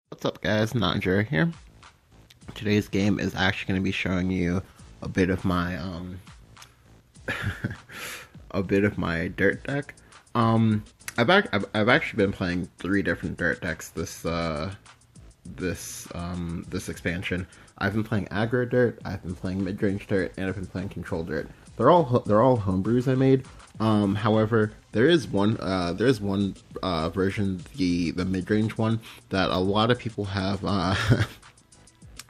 What's up guys, Nanja here. Today's game is actually going to be showing you a bit of my a bit of my dirt deck. I've actually been playing three different dirt decks this expansion. I've been playing aggro dirt, I've been playing midrange dirt, and I've been playing control dirt. They're all homebrews I made. However, there is one version, the midrange one, that a lot of people have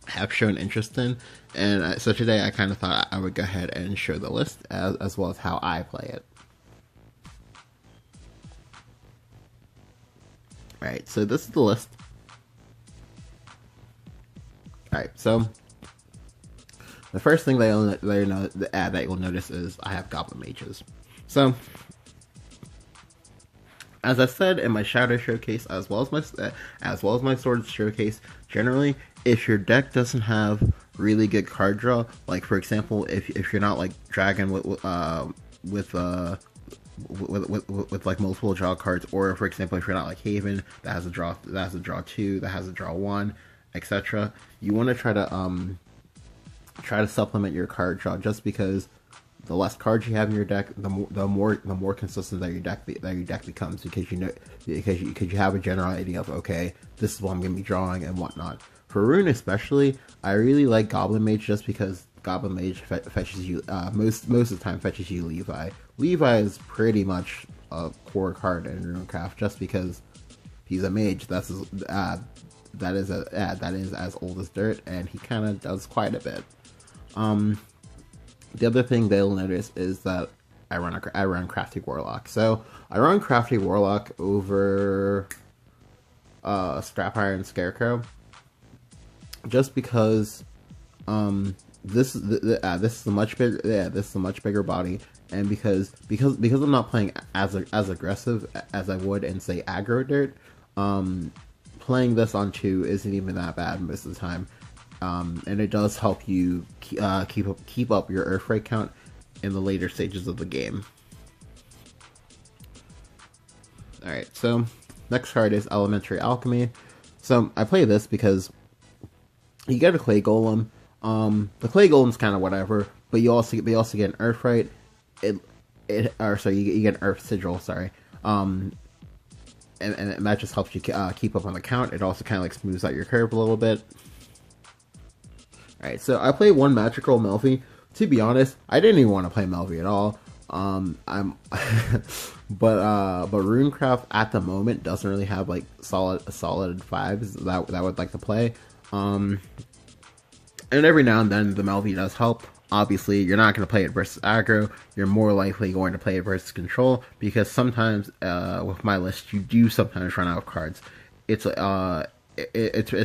have shown interest in, and so today I kind of thought I would go ahead and show the list as well as how I play it. All right, so this is the list. All right, so the first thing that you'll notice is I have Goblin Mages. So, as I said in my Shadow Showcase, as well as my Swords Showcase, generally, if your deck doesn't have really good card draw, like for example, if you're not like Dragon with like multiple draw cards, or for example, if you're not like Haven that has a draw two, that has a draw one, etc., you want to try to supplement your card draw, just because the less cards you have in your deck, the more consistent that your deck becomes, because you have a general idea of, okay, this is what I'm gonna be drawing and whatnot. For Rune especially, I really like Goblin Mage, just because Goblin Mage fetches you most of the time fetches you Levi. Levi is pretty much a core card in Runecraft, just because he's a mage. That is as old as dirt, and he kind of does quite a bit. The other thing they'll notice is that I run Crafty Warlock. So I run Crafty Warlock over Scrap Iron Scarecrow, just because this is a much bigger body, and because I'm not playing as aggressive as I would in, say, aggro dirt. Playing this on 2 isn't even that bad most of the time. And it does help you keep up your Earth Rate count in the later stages of the game. Alright, so next card is Elementary Alchemy. So I play this because you get a Clay Golem. The Clay Golem's kind of whatever, but you also get an Earth Rate. You get an Earth Sigil, sorry. And that just helps you keep up on the count. It also kind of like smooths out your curve a little bit. Alright, so I play one Magical Melvie. To be honest, I didn't even want to play Melvie at all. But Runecraft at the moment doesn't really have like solid vibes that I would like to play. And every now and then the Melvie does help. Obviously, you're not going to play it versus aggro. You're more likely going to play it versus control, because sometimes with my list, you do sometimes run out of cards. It's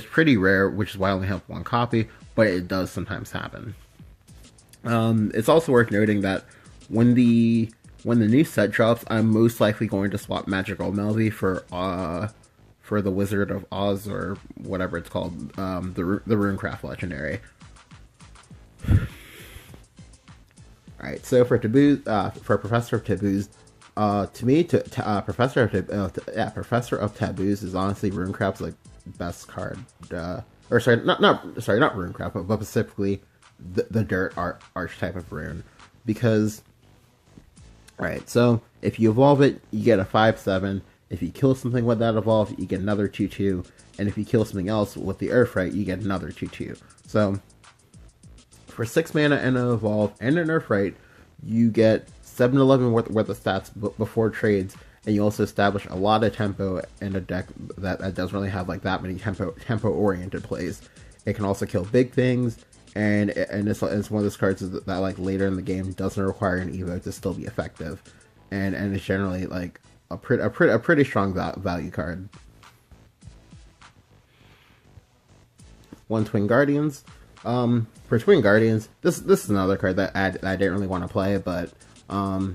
pretty rare, which is why I only have one copy, but it does sometimes happen. It's also worth noting that when the new set drops, I'm most likely going to swap Magical Melvie for the Wizard of Oz, or whatever it's called, the Runecraft Legendary. Alright, so for taboos, for Professor of Taboos, to me, Professor of Taboos is honestly Runecraft's like best card. Or sorry, not Runecraft, but specifically the Dirt archetype of Rune, because, alright, so if you evolve it, you get a 5/7. If you kill something with that evolve, you get another 2/2, and if you kill something else with the Earth Rite, you get another 2/2. So for 6 mana and an evolve and an Earth Rite, you get 7-11 worth of stats before trades, and you also establish a lot of tempo in a deck that doesn't really have like that many tempo oriented plays. It can also kill big things, and it's one of those cards that like later in the game doesn't require an Evo to still be effective, and it's generally like a pretty strong value card. One Twin Guardians. For Twin Guardians, this is another card that I didn't really want to play, but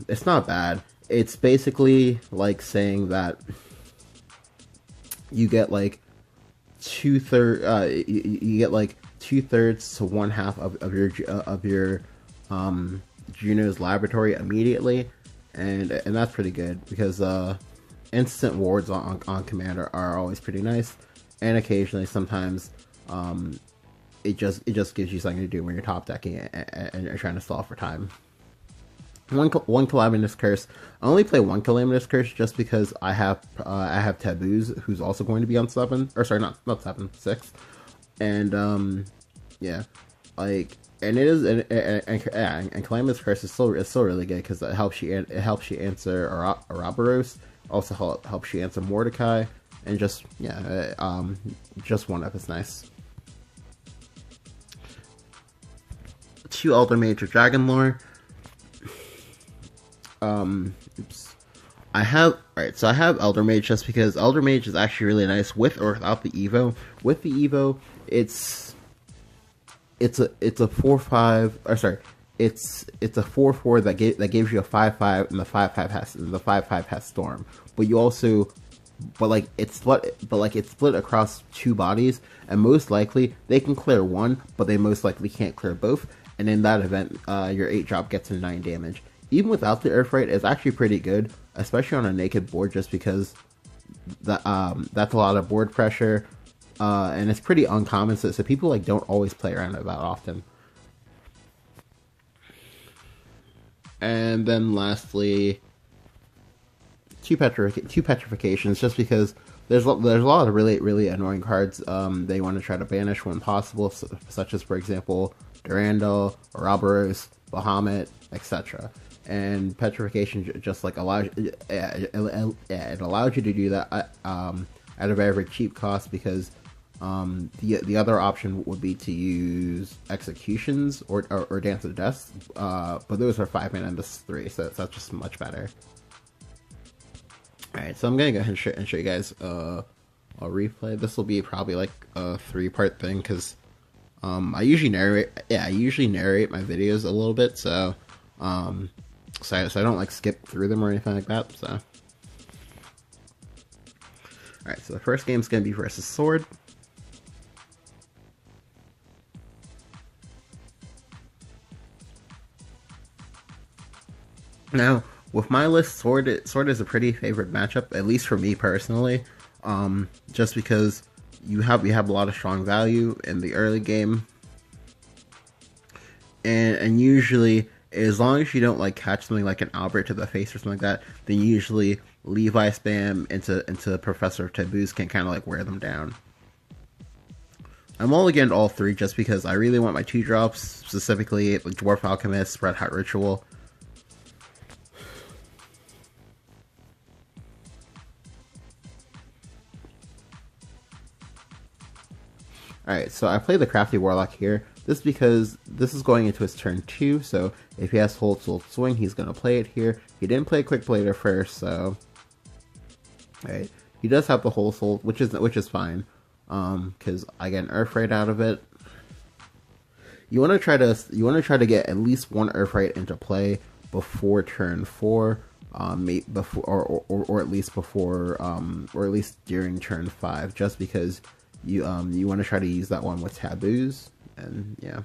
it's not bad. It's basically like saying that you get like you get like 2/3 to 1/2 of your Juno's Laboratory immediately, and that's pretty good, because instant wards on Commander are always pretty nice. and occasionally sometimes it just gives you something to do when you're top decking and you're trying to stall for time. One Calamitous Curse. I only play one Calamitous Curse just because I have Taboos, who's also going to be on 7, or sorry, not 7, 6, and yeah, like, and it is, and Calamitous Curse is still really good because it helps you answer Ouroboros, also helps you answer Mordecai, and just yeah, just one up is nice. 2 Elder Mage of Dragon Lore. Oops. I have Elder Mage just because Elder Mage is actually really nice with or without the Evo. With the Evo, it's a 4/5, or sorry, it's a 4/4 that gives you a 5/5, and the 5/5 has Storm. But you also, it's split across 2 bodies, and most likely they can clear one, but they most likely can't clear both. And in that event, your 8-drop gets a 9 damage. Even without the Earthright, it's actually pretty good, especially on a naked board, just because that's a lot of board pressure, and it's pretty uncommon, so people don't always play around it that often. And then lastly, two petrifications, just because there's a lot of really annoying cards they want to try to banish when possible, such as, for example, Durandal, Ouroboros, Bahamut, etc. And petrification just allows it allows you to do that at a very cheap cost, because the other option would be to use executions or Dance of Death, but those are 5 mana and this is 3, so that's just much better. Alright, so I'm gonna go ahead and show you guys a replay. This will be probably like a 3-part thing, because I usually narrate my videos a little bit, so I don't skip through them or anything like that. So alright, so the first game is gonna be versus Sword. Now, with my list, Sword is a pretty favorite matchup, at least for me personally, just because you have a lot of strong value in the early game, and usually, as long as you don't catch something like an Albert to the face or something like that, then usually Levi spam into Professor of Taboos can kind of wear them down. I'm only getting all 3 just because I really want my 2-drops, specifically Dwarf Alchemist, Red Hot Ritual. Alright, so I play the Crafty Warlock here. This is because this is going into his turn 2, so if he has Hold Soul Swing, he's going to play it here. He didn't play Quick Blader first, so... Alright, he does have the Hold Soul, which is fine, because I get an Earthright out of it. You want to try to get at least 1 Earthright into play before turn 4, or at least before, or at least during turn 5, just because you want to try to use that one with Taboos, and yeah.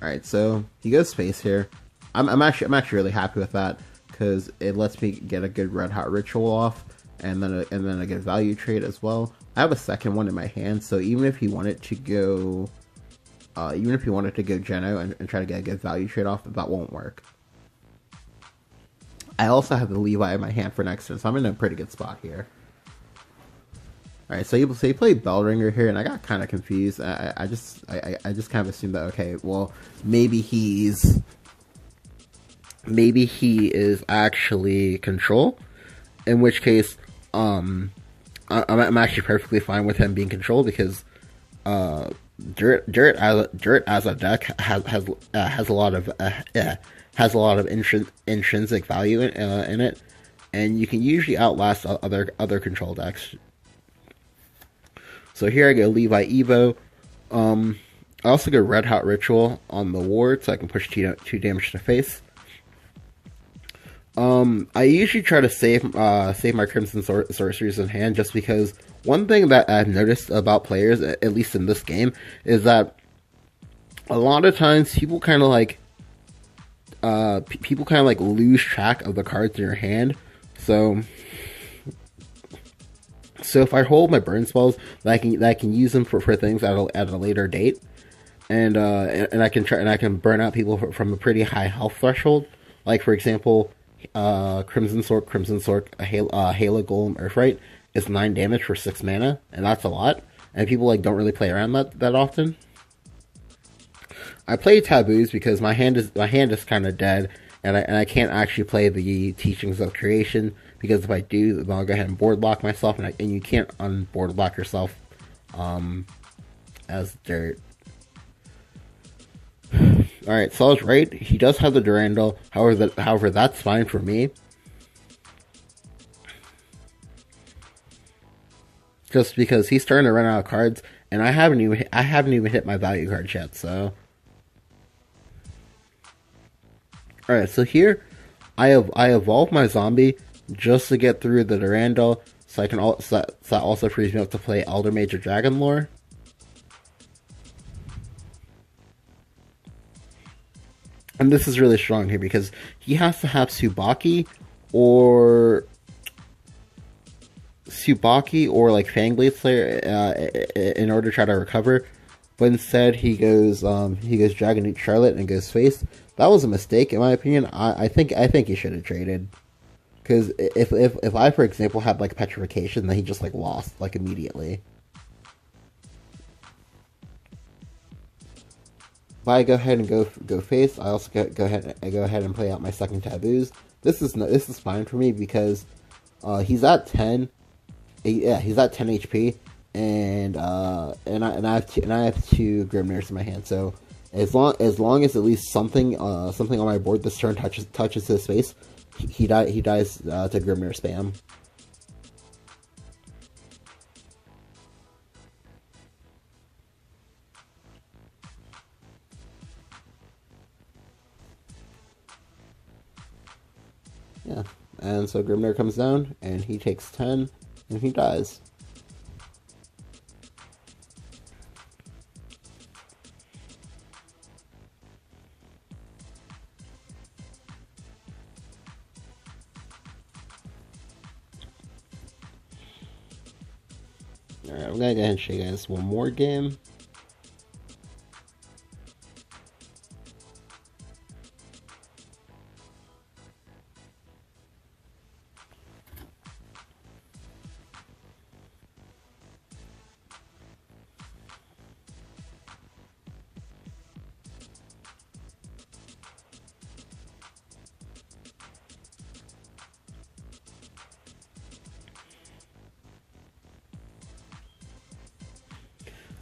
Alright, so he goes space here. I'm actually really happy with that, because it lets me get a good Red Hot Ritual off, and then a good value trade as well. I have a second one in my hand, so even if he wanted to go Geno and try to get a good value trade off, that won't work. I also have the Levi in my hand for next turn, so I'm in a pretty good spot here. Alright, so he played Bellringer here, and I got kind of confused. I just kind of assumed that, okay, well, maybe he is actually Control, in which case, I'm actually perfectly fine with him being Control, because Dirt as a deck has a lot of intrinsic value in it, and you can usually outlast other Control decks. So here I go Levi Evo. I also go Red Hot Ritual on the ward, so I can push 2 damage to face. I usually try to save my Crimson Sorceries in hand, just because one thing that I've noticed about players, at least in this game, is that a lot of times people kind of lose track of the cards in your hand. So So if I hold my burn spells, that I can use them for things at a later date, and I can try and I can burn out people from a pretty high health threshold. Like for example, Crimson Sword, Halo Golem Earthright is 9 damage for 6 mana, and that's a lot. And people like don't really play around that often. I play taboos because my hand is kind of dead, and I can't actually play the teachings of creation because if I do, then I'll go ahead and board lock myself, and you can't unboard lock yourself as dirt. All right, so I was right. He does have the Durandal. However, that's fine for me. Just because he's starting to run out of cards, and I haven't even hit my value cards yet. So, all right. So here, I evolve my zombie just to get through the Durandal, so I can that also frees me up to play Elder Mage or Dragon Lore. And this is really strong here because he has to have or like Fangblade Slayer in order to try to recover. But instead he goes Dragon Knight Charlotte and goes face. That was a mistake in my opinion. I think he should have traded. Because if I, for example, had like petrification, then he just like lost like immediately. If I go ahead and go face, I also go ahead and play out my second taboos. This is fine for me because he's at 10. Yeah, he's at 10 HP, and I have two Grimnairs in my hand. So as long as at least something on my board this turn touches his face, he dies to Grimnair spam. Yeah, and so Grimnair comes down, and he takes 10, and he dies. Alright, I'm gonna go ahead and show you guys one more game.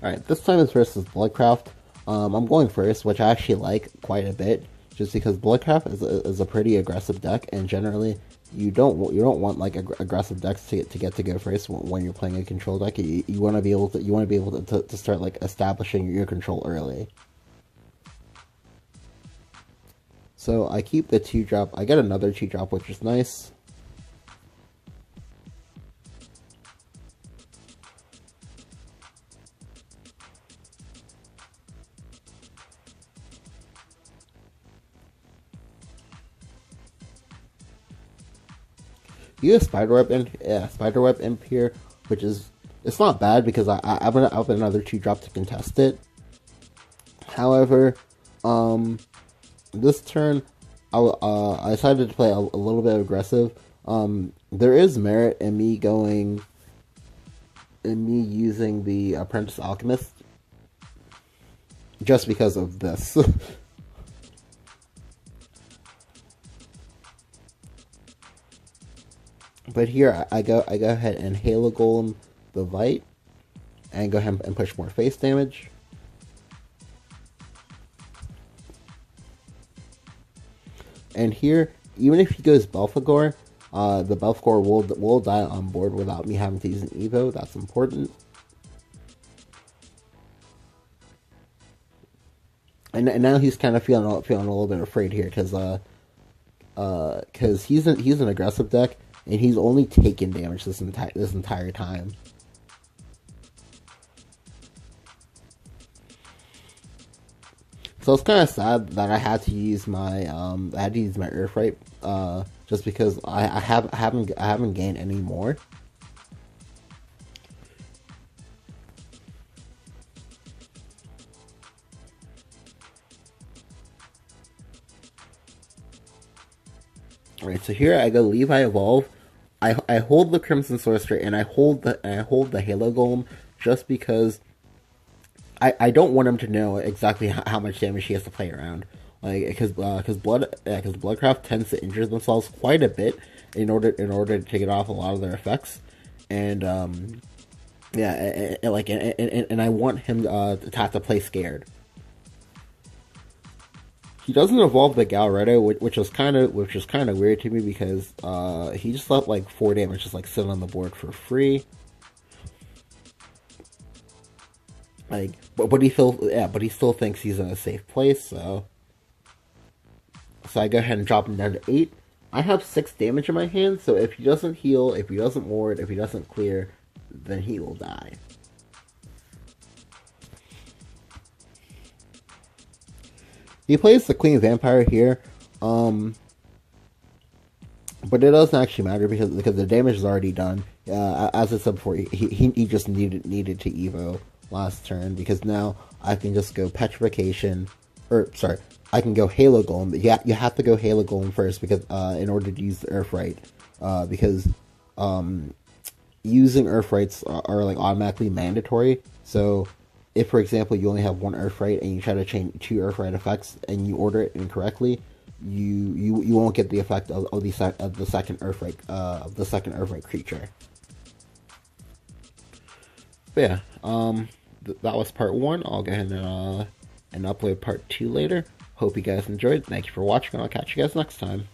Alright, this time it's versus Bloodcraft. I'm going first, which I actually like quite a bit, just because Bloodcraft is a pretty aggressive deck, and generally you don't want like aggressive decks to get to go first when you're playing a control deck. You want to be able to start like establishing your control early. So I keep the 2-drop. I get another 2-drop, which is nice. You have Spiderweb Imp here, which is it's not bad because I have another 2-drop to contest it. However, this turn I decided to play a little bit aggressive. There is merit in me using the Apprentice Alchemist just because of this. But here I go ahead and Halo Golem the Vite and go ahead and push more face damage. And here, even if he goes Belphegor, the Belphegor will die on board without me having to use an Evo. That's important. And now he's kind of feeling a little bit afraid here because he's an aggressive deck. And he's only taken damage this entire time. So it's kind of sad that I had to use my Earthright just because I haven't gained any more. Alright, so here I go Levi Evolve. I hold the Crimson Sorcerer and I hold the Halo Golem just because I don't want him to know exactly how much damage he has to play around. Like because Bloodcraft tends to injure themselves quite a bit in order to get off a lot of their effects, and and I want him to have to play scared. He doesn't evolve the Galretto, which is kind of weird to me because he just let like 4 damage just like sit on the board for free. Like, but he still thinks he's in a safe place. So I go ahead and drop him down to 8. I have 6 damage in my hand, so if he doesn't heal, if he doesn't ward, if he doesn't clear, then he will die. He plays the Queen Vampire here, but it doesn't actually matter because the damage is already done. As I said before, he just needed to Evo last turn because now I can just go Petrification, or sorry, I can go Halo Golem. Yeah, you have to go Halo Golem first because in order to use the Earthright, because using Earthrights are like automatically mandatory. So if, for example, you only have one Earthright and you try to chain 2 Earthright effects and you order it incorrectly, you won't get the effect of the second Earthright creature. But yeah, that was part 1. I'll go ahead and upload part 2 later. Hope you guys enjoyed. Thank you for watching, and I'll catch you guys next time.